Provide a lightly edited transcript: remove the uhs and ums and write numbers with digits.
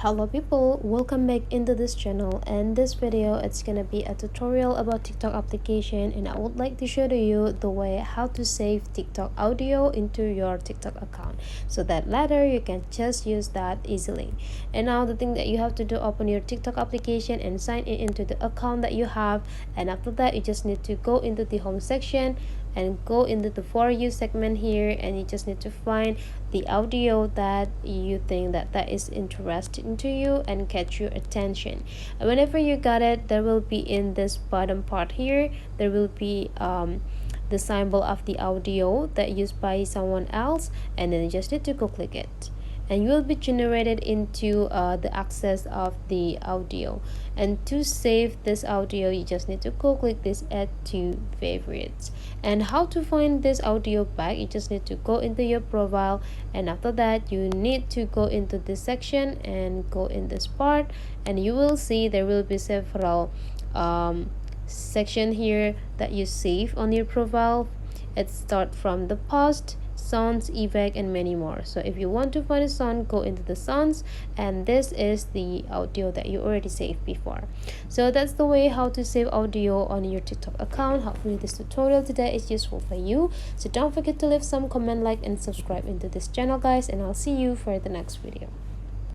Hello people, welcome back into this channel, and this video it's gonna be a tutorial about TikTok application, and I would like to show to you the way how to save TikTok audio into your TikTok account so that later you can just use that easily. And now the thing that you have to do, open your TikTok application and sign in into the account that you have, and after that you just need to go into the home section and go into the For You segment here, and you just need to find the audio that you think that is interesting to you and catch your attention. And whenever you got it, there will be in this bottom part here, there will be the symbol of the audio that used by someone else, and then you just need to go click it, and you will be generated into the access of the audio. And to save this audio, you just need to go click this add to favorites. And how to find this audio back, you just need to go into your profile, and after that you need to go into this section and go in this part, and you will see there will be several section here that you save on your profile. It start from the past, sounds, effect, and many more. So if you want to find a sound, go into the sounds, and this is the audio that you already saved before. So that's the way how to save audio on your TikTok account. Hopefully this tutorial today is useful for you. So don't forget to leave some comment, like, and subscribe into this channel guys, and I'll see you for the next video.